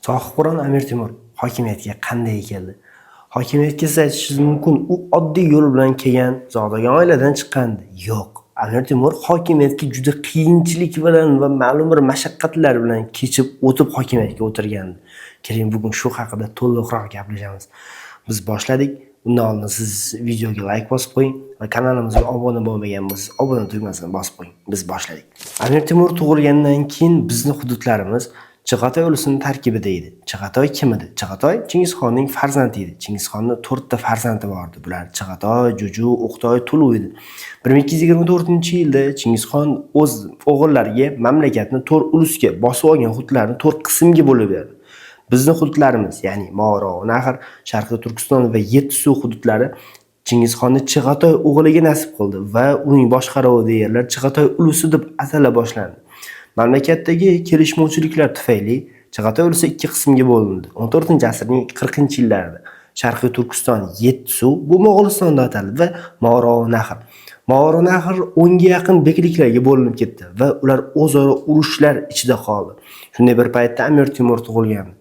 Tohirqur'on Amir Temur hokimiyatga qanday keldi? Hokimiyatga siz aytishingiz mumkin, u oddiy yo'l bilan kelgan, zodagon oiladan chiqqandi. Yo'q. Amir Temur hokimiyatga juda qiyinchilik bilan va ma'lum bir mashaqqatlar bilan kechib o'tib hokimiyatga o'tirgandi. Keling, bugun shu haqida to'liqroq gaplashamiz. Biz boshladik. Undan oldin siz videoga like bosib qo'ying va kanalimizga obuna bo'lmagan bo'lsangiz, obuna tugmasini bosib qo'ying. Biz boshladik. Amir Temur tug'ilgandan keyin bizning hududlarimiz Chig'atoy ulusining tarkibida edi. Chig'atoy kim edi? Chig'atoy Chingizxonning farzandi edi. Chingizxonning 4 ta farzandi bor edi. Bular Chig'atoy, Juju, O'qtoy, Tulu edi. 1224-yilda Chingizxon o'z o'g'illariga mamlakatni 4 ulusga bosib olgan hududlarni 4 qismga bo'lib berdi. Bizning hududlarimiz, ya'ni Movarounahar, Sharqiy Turkiston va Yettisuv hududlari Chingizxonning Chig'atoy o'g'liga nasib qildi va uning boshqaruvidagi yerlar Chig'atoy ulusi deb atala boshlandi. Mamlakatdagi kelishmovchiliklar tufayli Chig'atoy ulusi 2 qismga bo'lindi. 14-asrning 40-yillarida Sharqiy Turkiston, Yettisuv bu Mo'g'ulistonda ataldi va Movarounahar. Movarounahar 10 ga yaqin bekliklarga bo'linib ketdi va ular o'zaro urushlar ichida qoldi. Shunday bir paytda Amir Temur tug'ilgan.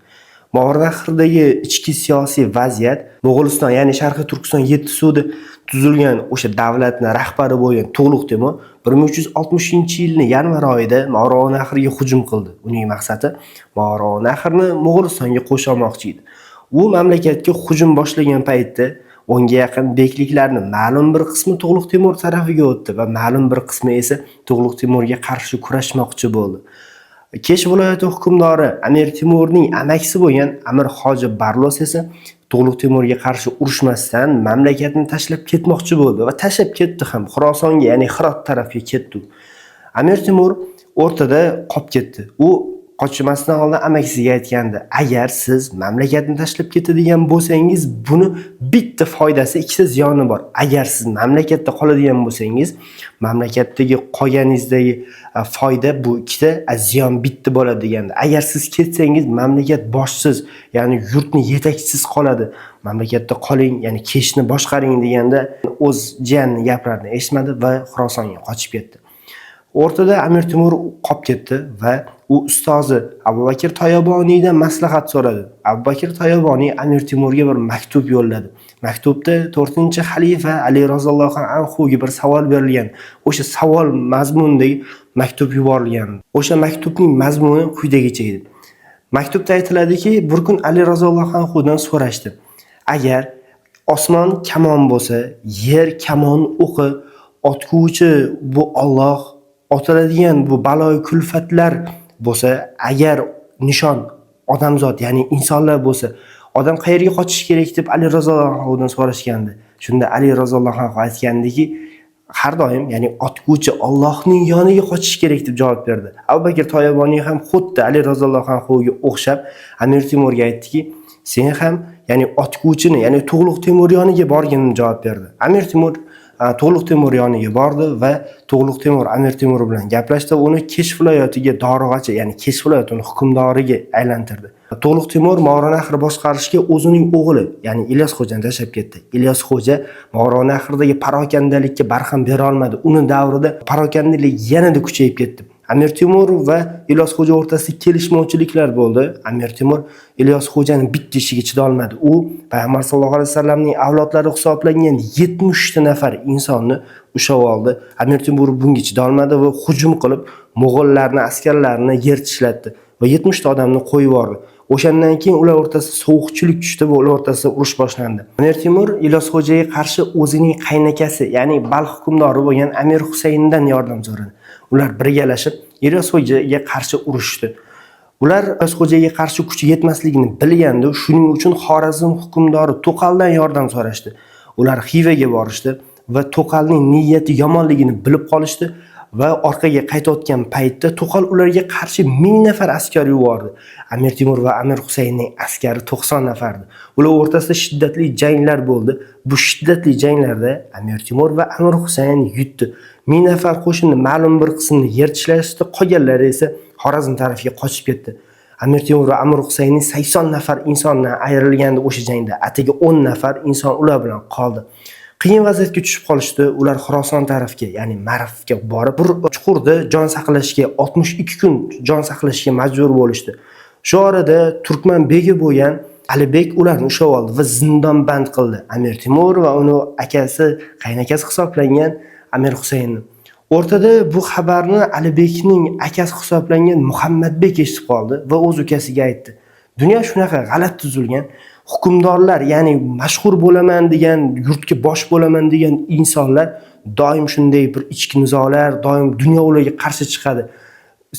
Movarounahardagi ichki siyosiy vaziyat Mo'g'uliston, ya'ni Sharqiy Turkiston, Yettisuvda tuzilgan o'sha davlatning rahbari bo'lgan To'g'liq Temur 1360-yilning yanvar oyida Movarounaharga hujum qildi. Uning maqsadi Movarounaharni Mo'g'ulistonga qo'shmoqchi edi. U mamlakatga hujum boshlagan paytda 10 ga yaqin bekliklarning ma'lum bir qismi To'g'liq Temur tarafiga o'tdi va ma'lum bir qismi esa To'g'liq Temurga qarshi kurashmoqchi bo'ldi. Kesh viloyati hukmdori Amir Temurning amakisi bo'lgan Amir Hoji Barlos esa To'g'liq Temurga qarshi urushmasdan mamlakatni tashlab ketmoqchi bo'ldi va tashlab ketdi ham. Xorasonga, ya'ni Hirot tarafga ketdi. Amir Temur o'rtada qolib ketdi. U qochmasdan oldin amakisiga aytgandi: "Agar siz mamlakatni tashlab ketadigan bo'lsangiz, buni bitta foydasi, ikkita ziyoni bor. Agar siz mamlakatda qoladigan bo'lsangiz, mamlakatdagi qolganingizdagi foyda bu ikkita, ziyon bitta bo'ladi" degandi. "Agar siz ketsangiz, mamlakat boshsiz, ya'ni yurtni yetakchisiz qoladi. Mamlakatda qoling, ya'ni Keshni boshqaring" deganda o'z jiyanining gaplarini eshitmadi va Xorasonga qochib ketdi. O'rtada Amir Temur qolib ketdi va u ustozi Abubakir Toyoboniydan maslahat so'radi. Abubakir Toyoboniy Amir Temurga bir maktub yo'lladi. Maktubda 4-xalifa Ali roziyallohu anhuga bir savol berilgan. O'sha savol mazmunidagi maktub yuborilgan. O'sha maktubning mazmuni quyidagicha edi. Maktubda aytiladiki, bir kun Ali roziyallohu anhudan so'rashdi: "Agar osmon kamon bo'lsa, yer kamon o'qi, otguvchi bu Alloh, otiladigan bu baloy kulfatlar bo'lsa, agar nishon odamzod, ya'ni insonlar bo'lsa, odam qayerga qochish kerak?" deb Ali roziyallohu anhudan so'rashgandi. Shunda Ali roziyallohu anhu aytgandiki, har doim, ya'ni otguvchi Allohning yoniga qochish kerak deb javob berdi. Abubakir Toyoboniy ham xuddi Ali roziyallohu anhuga o'xshab Amir Temurga aytdiki, "Sen ham, ya'ni otguvchini, ya'ni To'g'liq Temur yoniga borgin" deb javob berdi. Amir Temur To'g'liq Temur yoniga bordi va To'g'liq Temur Amir Temur bilan gaplashdi, uni Kesh viloyatiga dorug'achi, ya'ni Kesh viloyatining hukmdoriga aylantirdi. To'g'liq Temur Movarounahar boshqarishga o'zining o'g'li, ya'ni Ilyos xo'jani tashlab ketdi. Ilyos xo'ja Movarounahardagi parokandalikka barham bera olmadi. Uning davrida parokandalik yanada kuchayib ketdi. Amir Temur va Ilyos xo'ja o'rtasida kelishmovchiliklar bo'ldi. Amir Temur Ilyos xo'janing bitta ishiga chida olmadi. U Payg'ambar sollallohu alayhi vasallamning avlodlari hisoblangan 70 ta nafar insonni ushlab oldi. Amir Temur bunga chida olmadi va hujum qilib mo'g'ullarning askarlarini yer tishlatdi va 70 ta odamni qo'yib yubordi. O'shandan keyin ular o'rtasida sovuqchilik tushdi va ular o'rtasida urush boshlandi. Amir Temur Ilyos xo'jaga qarshi o'zining qaynakasi, ya'ni Balx hukmdori bo'lgan Amir Husayndan yordam so'radi. Ular birgalashib Ilyos xo'jaga qarshi urushdi. Ular Ilyos xo'jaga qarshi kuchi yetmasligini bilganda, shuning uchun Xorazm hukmdori To'qaldan yordam so'rashdi. Ular Xivaga borishdi va To'qalning niyati yomonligini bilib qolishdi va orqaga qaytayotgan paytda To'qal ularga qarshi 1000 nafar askar yubordi. Amir Temur va Amir Husaynning askari 90 nafardi. Ular o'rtasida shiddatli janglar bo'ldi. Bu shiddatli janglarda Amir Temur va Amir Husayn yutdi. 1000 nafar qo'shinni ma'lum bir qismini yer tishlashdi, qolganlari esa Xorazm tarafiga qochib ketdi. Amir Temur va Amir Husaynning 80 nafar insondan ayrilgandi o'sha jangda. Atigi 10 nafar inson ular bilan qoldi. Qiyin vaziyatga tushib qolishdi. Ular Xorason tarafga, ya'ni Marvga borib, bir chuqurda jon saqlashga 62 kun jon saqlashga majbur bo'lishdi. Shu orada Turkman begi bo'lgan Alibek ularni ushlab oldi va zindonband qildi. Amir Temur va uni akasi, qaynakasi hisoblangan Amir Husaynni. O'rtada bu xabarni Alibekning akasi hisoblangan Muhammadbek eshitib qoldi va o'z ukasiga aytdi. Dunyo shunaqa g'alati tuzilgan. Hukmdorlar, ya'ni mashhur bo'laman degan, yurtga bosh bo'laman degan insonlar doim shunday bir ichki nizolar, doim dunyo ularga qarshi chiqadi.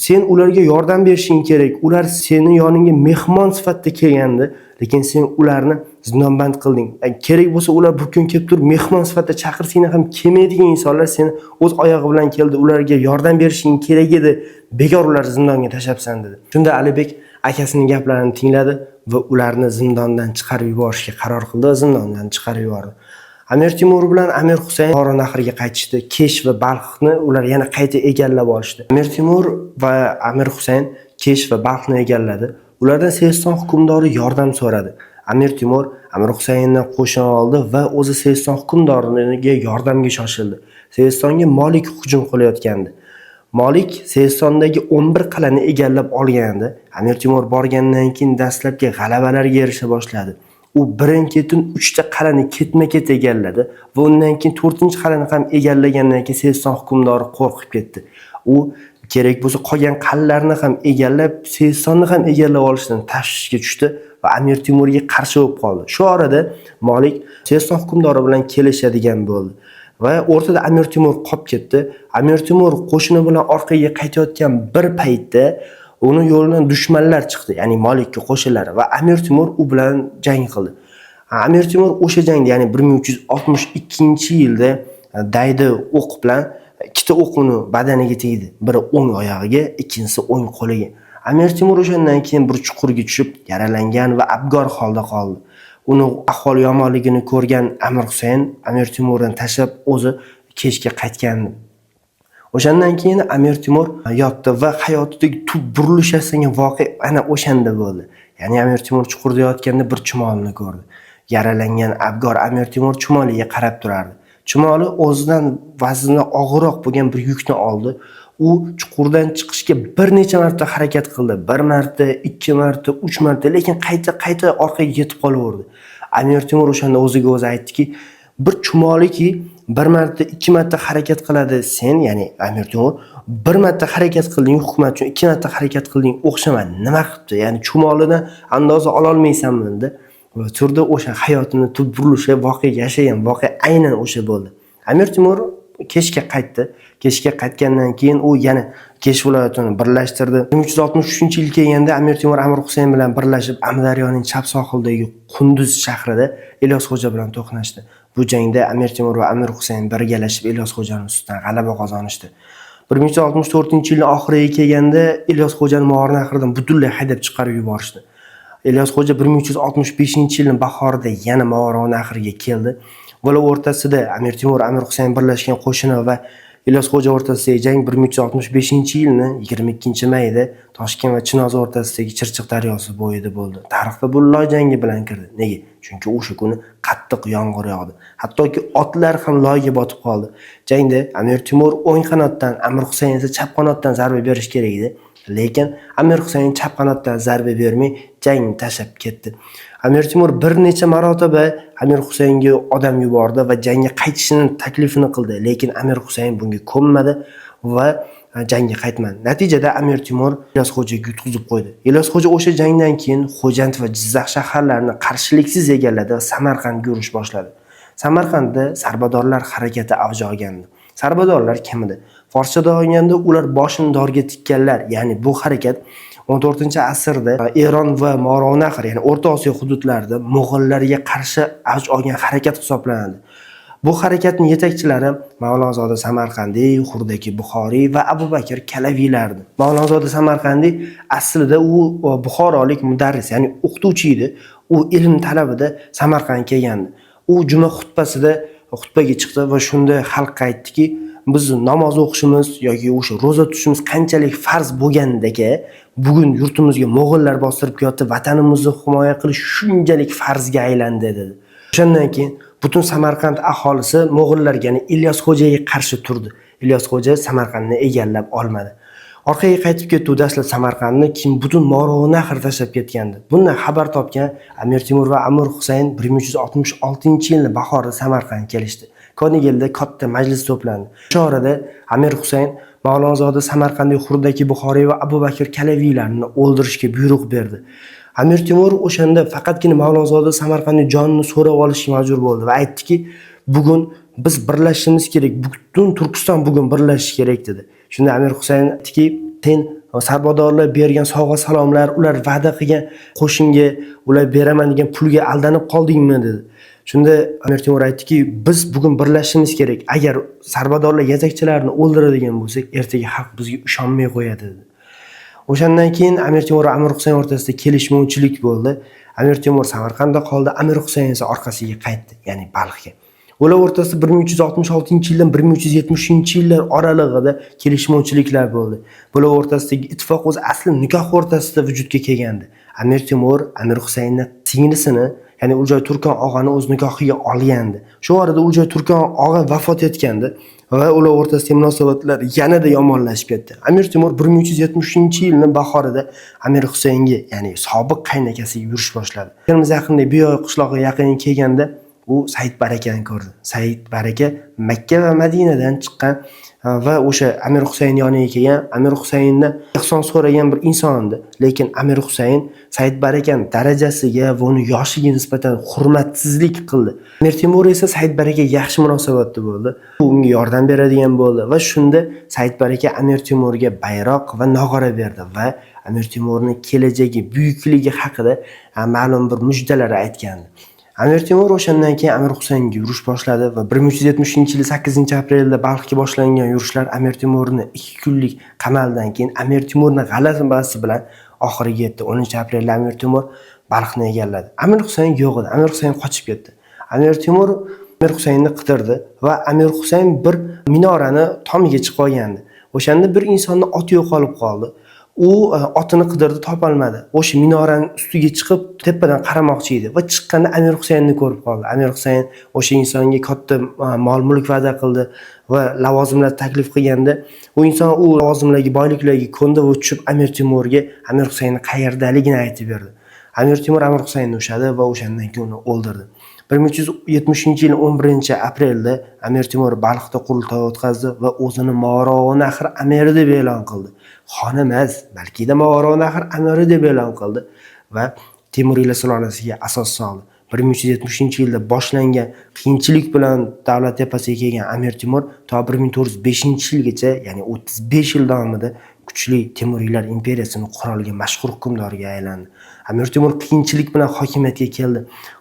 Sen ularga yordam berishing kerak. Ular seni yoningga mehmon sifatida kelgandi, lekin sen ularni zindonband qilding. Kerak bo'lsa ular bu kun kelib turib mehmon sifatida chaqirsang ham kelmaydigan insonlar seni o'z oyog'i bilan keldi. Ularga yordam berishing kerak edi. Bekor ular zindonga tashlabsan dedi. Shunda Alibek akasining gaplarini tingladi va ularni zindondan chiqarib yuborishga qaror qildi va zindondan chiqarib yubordi. Amir Temur bilan Amir Husayn Xoron nahriga qaytishdi. Kesh va Balxni ular yana qayta egallab olishdi. Amir Temur va Amir Husayn Kesh va Balxni egalladi. Ulardan Seyiston hukmdori yordam so'radi. Amir Temur Amir Husaynni qo'shin oldi va o'zi Seyiston hukmdoriga yordamga shoshildi. Seyistonga Molik hujum qilayotgandi. Molik Seyistondagi 11 qal'ani egallab olgandi. Amir Temur borgandan keyin dastlabki g'alabalarga erisha boshladi. U birin-ketin 3 ta qal'ani ketma-ket egalladi va undan keyin 4-qal'ani ham egallagandan keyin Seyiston hukmdori qo'rqib ketdi. U kerak bo'lsa qolgan qal'alarni ham egallab, Seyistonni ham egallab olishdan tashvishga tushdi va Amir Temurga qarshi bo'lib qoldi. Shu orada Molik Seyiston hukmdori bilan kelishadigan bo'ldi. Va o'rtada Amir Temur qolib ketdi. Amir Temur qo'shini bilan orqaga qaytayotgan bir paytda uni yo'lidan dushmanlar chiqdi, ya'ni Molikka qo'shinlari va Amir Temur u bilan jang qildi. Amir Temur o'sha jangda, ya'ni 1362-yilda daydi o'q bilan ikkita o'q uni badaniga tegdi. Biri o'ng oyog'iga, ikkinchisi o'ng qo'liga. Amir Temur o'shandan keyin bir chuqurga tushib, yaralangan va abgor holda qoldi. Uni ahvoli yomonligini ko'rgan Amir Husayn Amir Temurdan tashlab o'zi Keshga qaytgandi. O'shandan keyin Amir Temur yotdi va hayotidagi tub burilish yasagan voqea ana o'shanda bo'ldi. Ya'ni Amir Temur chuqurda yotganda bir chumolni ko'rdi. Yaralangan abgor Amir Temur chumoliga qarab turardi. Chumoli o'zidan vazni og'irroq bo'lgan bir yukni oldi. U chuqurdan chiqishga bir necha marta harakat qildi. 1 marta, 2 marta, 3 marta, lekin qayta orqaga yetib qolaverdi. Amir Temur o'shanda o'ziga o'zi aytdiki, bir chumoliki 1 marta, 2 marta harakat qiladi. Sen, ya'ni Amir Temur 1 marta harakat qilding, hukumat uchun 2 marta harakat qilding, o'xshamadi. Nima qilibdi? Ya'ni chumolidan andoza ola olmaysanmi dedi. Va turdi o'sha hayotini tub burilishi, voqea yashagan voqea aynan o'sha bo'ldi. Amir Temur Keshga qaytdi. Keshga qaytgandan keyin u yana Kesh viloyatini birlashtirdi. 1363-yil kelganda Amir Temur Amir Husayn bilan birlashib Amudaryoning chap sohilidagi Qunduz shahrida Ilyosxo'ja bilan to'qnashdi. Bu jangda Amir Temur va Amir Husayn birgalashib Ilyosxo'janing ustidan g'alaba qozonishdi. 1364-yilning oxiriga kelganda Ilyosxo'jani Mo'or nahridan butunlay haydab chiqarib yuborishdi. Ilyosxo'ja 1365-yilning bahorida yana Mo'or nahriga keldi. Bular o'rtasida Amir Temur Amir Husayn birlashgan qo'shini va Ilyosxo'ja o'rtasidagi jang 1365-yilning 22-mayida Toshkent va Chinoz o'rtasidagi Chirchiq daryosi bo'yida bo'ldi. Tarixda bu loy jangi bilan kirdi. Nega? Chunki o'sha kuni qattiq yomg'ir yog'di. Hattoki otlar ham loyga botib qoldi. Jangda Amir Temur o'ng qanotdan, Amir Husayn esa chap qanotdan zarba berish kerak edi. Lekin Amir Husayn chap qanotdan zarba bermay jangni tashlab ketdi. Amir Temur bir necha marotaba Amir Husaynga odam yubordi va jangga qaytishini taklifini qildi, lekin Amir Husayn bunga ko'nmadi va jangga qaytmadi. Natijada Amir Temur Ilyosxo'jaga yutqizib qo'ydi. Ilyosxo'ja o'sha jangdan keyin Xo'jand va Jizzax shaharlarini qarshiliksiz egalladi va Samarqandga yurish boshladi. Samarqandda Sarbadorlar harakati avj olgandi. Sarbadorlar kim edi? Forschada olganda ular boshini dorga tikkanlar, ya'ni bu harakat 14-asrda Eron va Mo'or-nahr, ya'ni O'rta Osiyo hududlarida Mo'g'ullarga qarshi avj olgan harakat hisoblanadi. Bu harakatning yetakchilari Mavlonzoda Samarqandiy, Hurdaki Buxoriy va Abu Bakr Kalaviylardi. Mavlonzoda Samarqandiy aslida u buxorolik mudarris, ya'ni o'qituvchi edi. U ilm talabida Samarqandga kelgandi. U juma xutbasida xutbaga chiqdi va shunda xalqqa aytdiki, biz namoz o'qishimiz yoki o'sha roza tutishimiz qanchalik farz bo'lgandagi, bugun yurtimizga Mo'g'ullar bostirib kelyapti, vatanimizni himoya qilish shunchalik farzga aylandi dedi. O'shandan keyin butun Samarqand aholisi Mo'g'ullarga, ya'ni Ilyosxo'jaga qarshi turdi. Ilyosxo'ja Samarqandni egallab olmadi. Orqaga qaytib ketdi, u dastlab Samarqandni keyin butun Morovnahr tashlab ketgandi. Bundan xabar topgan Amir Temur va Amir Husayn 1366-yilning bahorida Samarqandga kelishdi. Konigilda katta majlis to'plandi. Shu orada Amir Husayn Mavlonzoda Samarqandiy, Hurdaki Buxoriy va Abu Bakr Kalaviylarni o'ldirishga buyruq berdi. Amir Temur o'shanda faqatgina Mavlonzoda Samarqandiy jonini so'rab olishga majbur bo'ldi va aytdiki, bugun biz birlashishimiz kerak, butun Turkiston bugun birlashishi kerak dedi. Shunda Amir Husayn aytdiki, sen sarbodorlar bergan sovg'a salomlar, ular va'da qilgan qo'shinga, ular beraman degan pulga aldanib qoldingmi dedi. Shunda Amir Temur aytdiki, biz bugun birlashishimiz kerak. Agar sarbodorlar yetakchilarini o'ldiradigan bo'lsak, ertaga xalq bizga ishonmay qo'yadi dedi. O'shandan keyin Amir Temur va Amir Husayn o'rtasida kelishmovchilik bo'ldi. Amir Temur Samarqandda qoldi, Amir Husayn esa orqasiga qaytdi, ya'ni Balxga. Ular o'rtasida 1366-yildan 1370-yillar oralig'ida kelishmovchiliklar bo'ldi. Bular o'rtasidagi ittifoq o'zi asli nikoh o'rtasida vujudga kelgandi. Amir Temur Amir Husaynning singlisini, ya'ni Uljoy Turkon og'ani o'z nikohiga olgandi. Shu orada Uljoy Turkon og'a vafot etgandi va ular o'rtasidagi munosabatlar yanada yomonlashib ketdi. Amir Temur 1370-yilning bahorida Amir Husaynga, ya'ni sobiq qaynakasiga yurish boshladi. Termiz yaqinidagi Biyoy qishlog'iga yaqin kelganda u Said Barakani ko'rdi. Said Baraka Makka va Madinadan chiqqan va o'sha Amir Husayn yoniga kelgan, Amir Husayndan ehson so'ragan bir inson edi. Lekin Amir Husayn Said Barakani darajasiga va uning yoshiga nisbatan hurmatsizlik qildi. Amir Temur esa Said Barakaga yaxshi munosabatda bo'ldi. U unga yordam beradigan bo'ldi va shunda Said Baraka Amir Temurga bayroq va nog'ora berdi va Amir Temurning kelajagi, buyukligi haqida ma'lum bir mujdalar aytgandi. Amir Temur o'shandan keyin Amir Husaynga yurish boshladi va 1370-yil 8-aprelda Balxga boshlangan yurishlar Amir Temurning 2 kunlik qamaldan keyin Amir Temurning g'alabasi bilan oxiriga yetdi. 10-aprelda Amir Temur Balxni egalladi. Amir Husayn yo'q edi. Amir Husayn qochib ketdi. Amir Temur Amir Husaynni qidirdi va Amir Husayn bir minorani tomiga chiqib olgandi. O'shanda bir insonning oti yo'qolib qoldi. U otini qidirdi, topolmadi. O'sha minoraning ustiga chiqib tepadan qaramoqchi edi va chiqqanda Amir Husaynni ko'rib qoldi. Amir Husayn o'sha insonga katta mol-mulk va'da qildi va lavozimlar taklif qilganda, u inson u lavozimlarga, boyliklarga ko'ndi va tushib Amir Temurga Amir Husaynning qayerdaligini aytib berdi. Amir Temur Amir Husaynni ushladi va o'shandan keyin uni o'ldirdi. 1370-yil 11-aprelda Amir Temur Balxda qurultoy o'tkazdi va o'zini Morovnahr amiri deb e'lon qildi. Xon emas, balki Morovnahr amiri deb e'lon qildi va Temuriylar sulolasiga asos soldi. 1370-yilda boshlangan qiyinchilik bilan davlat tepasiga kelgan Amir Temur to 1405-yilgacha, ya'ni 35 yil davomida kuchli Temuriylar imperiyasini qurolga mashhur hukmdorga aylandi. Amir Temur qiyinchilik bilan hokimiyatga keldi.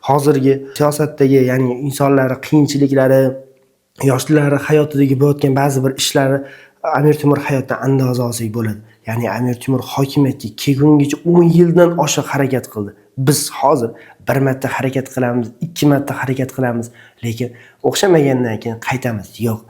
Hozirgi siyosatdagi, ya'ni insonlar qiyinchiliklari, yoshlar hayotidagi bo'layotgan ba'zi bir ishlari Amir Temur hayotdan andoza olsak bo'ladi. Ya'ni Amir Temur hokimiyatga kelgungacha 10 yildan oshiq harakat qildi. Biz hozir bir marta harakat qilamiz, 2 marta harakat qilamiz, lekin o'xshamagandan keyin qaytamiz. Yo'q,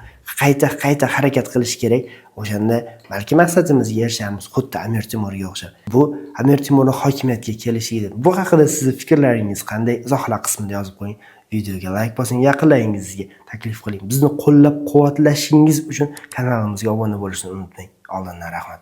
qayta harakat qilish kerak. O'shanda balki maqsadimizga erishamiz, xuddi Amir Temurga o'xshab. Bu Amir Temurning hokimiyatga kelishi edi. Bu haqida sizning fikrlaringiz qanday? Izohlar qismida yozib qo'ying. Videoga like bosing, yaqinlaringizga taklif qiling. Bizni qo'llab-quvvatlashingiz uchun kanalimizga obuna bo'lishni unutmang. Oldindan rahmat.